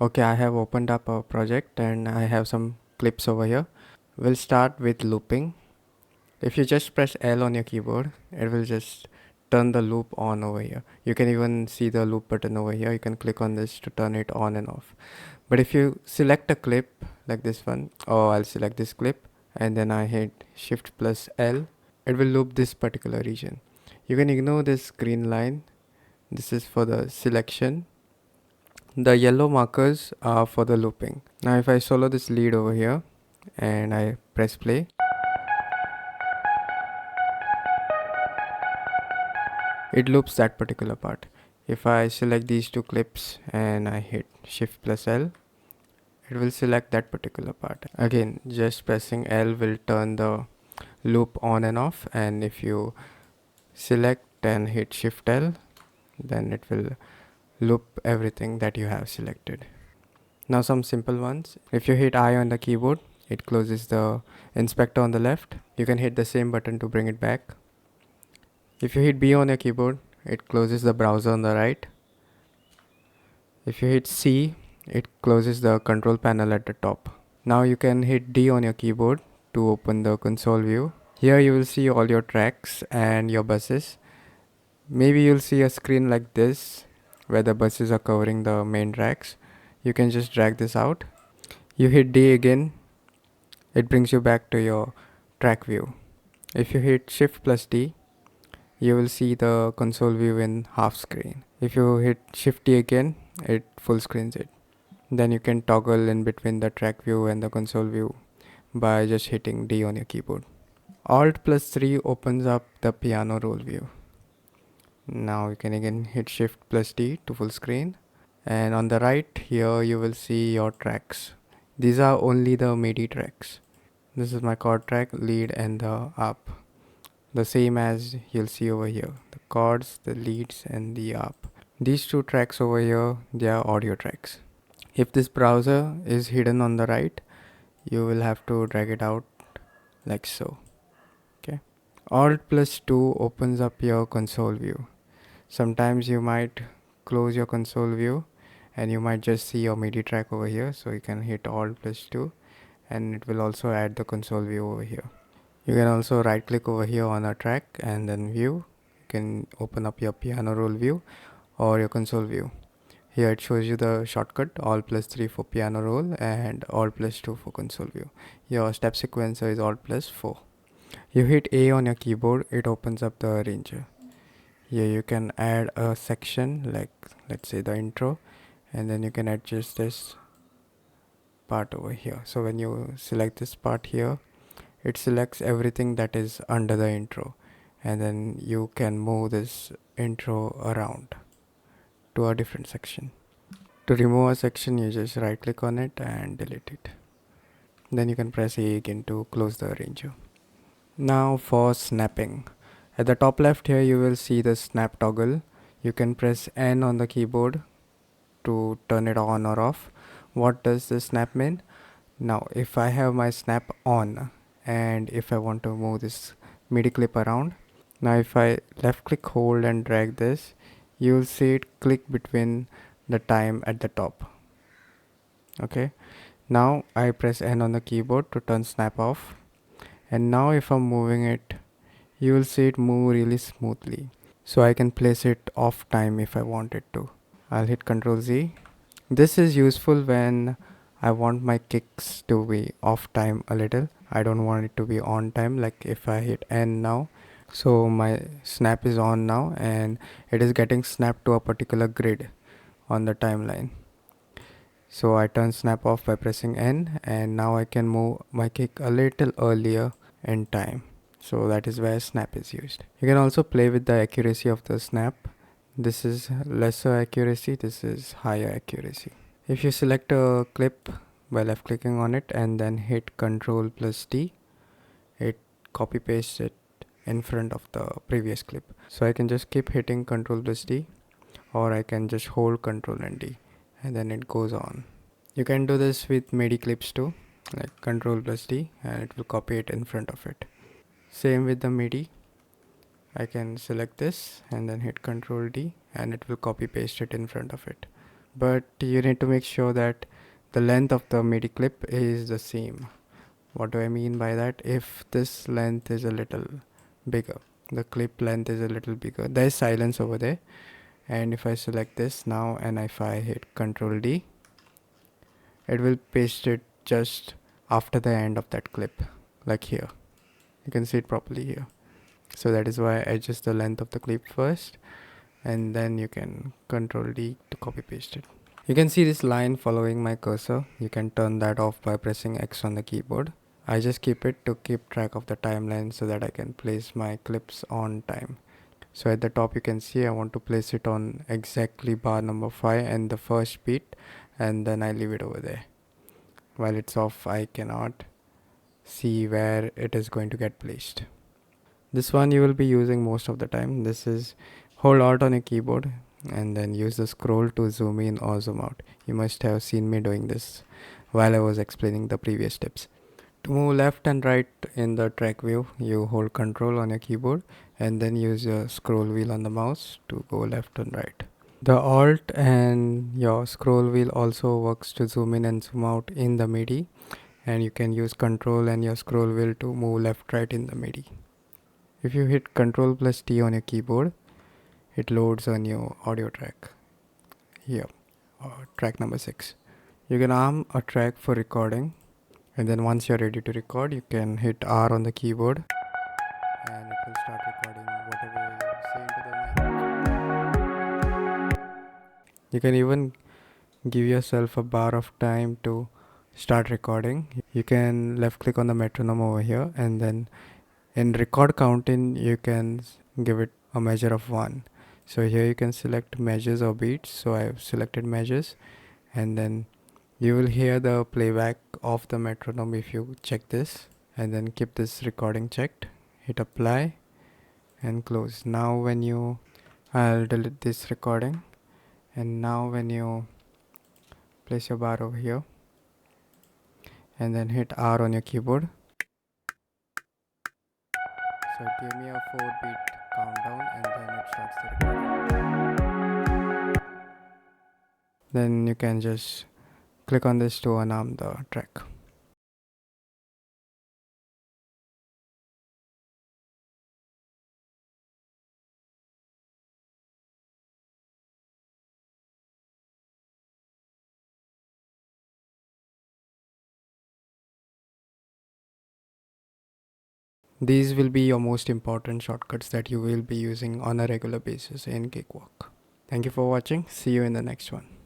Okay, I have opened up a project and I have some clips over here. We'll start with looping. If you just press L on your keyboard, it will just turn the loop on over here. You can even see the loop button over here. You can click on this to turn it on and off. But if you select a clip like this one, or I'll select this clip and then I hit Shift plus L, it will loop this particular region. You can ignore this green line. This is for the selection. The yellow markers are for the looping. Now if I solo this lead over here and I press play, it loops that particular part. If I select these two clips and I hit Shift plus L, it will select that particular part. Again, just pressing L will turn the loop on and off, and if you select and hit Shift L, then it will loop everything that you have selected. Now some simple ones. If you hit I on the keyboard, it closes the inspector on the left. You can hit the same button to bring it back. If you hit B on your keyboard, it closes the browser on the right. If you hit C, it closes the control panel at the top. Now you can hit D on your keyboard to open the console view. Here you will see all your tracks and your buses. Maybe you'll see a screen like this where the buses are covering the main tracks. You can just drag this out. You hit D again, it brings you back to your track view. If you hit Shift plus D, you will see the console view in half screen. If you hit Shift D again, it full screens it. Then you can toggle in between the track view and the console view by just hitting D on your keyboard. Alt plus 3 opens up the piano roll view. Now you can again hit Shift plus D to full screen, and on the right here you will see your tracks. These are only the MIDI tracks. This is my chord track, lead and the up. The same as you'll see over here. The chords, the leads and the up. These two tracks over here, they are audio tracks. If this browser is hidden on the right, you will have to drag it out like so. Okay. Alt plus 2 opens up your console view. Sometimes you might close your console view and you might just see your MIDI track over here. So you can hit Alt plus 2 and it will also add the console view over here. You can also right click over here on a track and then view. You can open up your piano roll view or your console view. Here it shows you the shortcut Alt plus 3 for piano roll and Alt plus 2 for console view. Your step sequencer is Alt plus 4. You hit A on your keyboard, it opens up the arranger. Here you can add a section like let's say the intro, and then you can adjust this part over here. So when you select this part here, it selects everything that is under the intro, and then you can move this intro around to a different section. To remove a section, you just right click on it and delete it. Then you can press A again to close the arranger. Now for snapping. At the top left here you will see the snap toggle. You can press N on the keyboard to turn it on or off. What does the snap mean? Now if I have my snap on and if I want to move this MIDI clip around, now if I left click, hold and drag this, you will see it click between the time at the top. Okay, now I press N on the keyboard to turn snap off, and now if I'm moving it, you will see it move really smoothly. So I can place it off time if I wanted to. I'll hit Ctrl Z. This is useful when I want my kicks to be off time a little. I don't want it to be on time, like if I hit N now. So my snap is on now and it is getting snapped to a particular grid on the timeline. So I turn snap off by pressing N, and now I can move my kick a little earlier in time. So that is where snap is used. You can also play with the accuracy of the snap. This is lesser accuracy, this is higher accuracy. If you select a clip by left clicking on it and then hit Ctrl plus D, it copy pastes it in front of the previous clip. So I can just keep hitting Ctrl plus D, or I can just hold Ctrl and D and then it goes on. You can do this with MIDI clips too, like Ctrl plus D and it will copy it in front of it. Same with the MIDI. I can select this and then hit Ctrl D and it will copy paste it in front of it. but you need to make sure that the length of the MIDI clip is the same. What do I mean by that? If this length is a little bigger, the clip length is a little bigger, there's silence over there, and if I select this now and if I hit Ctrl D, it will paste it just after the end of that clip, like here. You can see it properly here. So that is why I adjust the length of the clip first, and then you can Ctrl D to copy paste it. You can see this line following my cursor. You can turn that off by pressing X on the keyboard. I just keep it to keep track of the timeline so that I can place my clips on time. So at the top you can see I want to place it on exactly bar number 5 and the first beat, and then I leave it over there. While it's off, I cannot see where it is going to get placed. This one you will be using most of the time. This is hold Alt on your keyboard and then use the scroll to zoom in or zoom out. You must have seen me doing this while I was explaining the previous steps. To move left and right in the track view, you hold Control on your keyboard and then use your scroll wheel on the mouse to go left and right. The Alt and your scroll wheel also works to zoom in and zoom out in the MIDI, and you can use Control and your scroll wheel to move left right in the MIDI. If you hit Control plus T on your keyboard, it loads a new audio track. Here, track number 6. You can arm a track for recording, and then once you're ready to record, you can hit R on the keyboard and it will start recording whatever you say into the mic. You can even give yourself a bar of time to start recording. You can left click on the metronome over here, and then in record counting you can give it a measure of 1. So here you can select measures or beats. So I have selected measures, and then you will hear the playback of the metronome if you check this, and then keep this recording checked. Hit apply and close. Now when you I'll delete this recording, and now when you place your bar over here and then hit R on your keyboard, so it gave me a 4-beat countdown and then it starts the recording. Then you can just click on this to unarm the track. These will be your most important shortcuts that you will be using on a regular basis in Cakewalk. Thank you for watching. See you in the next one.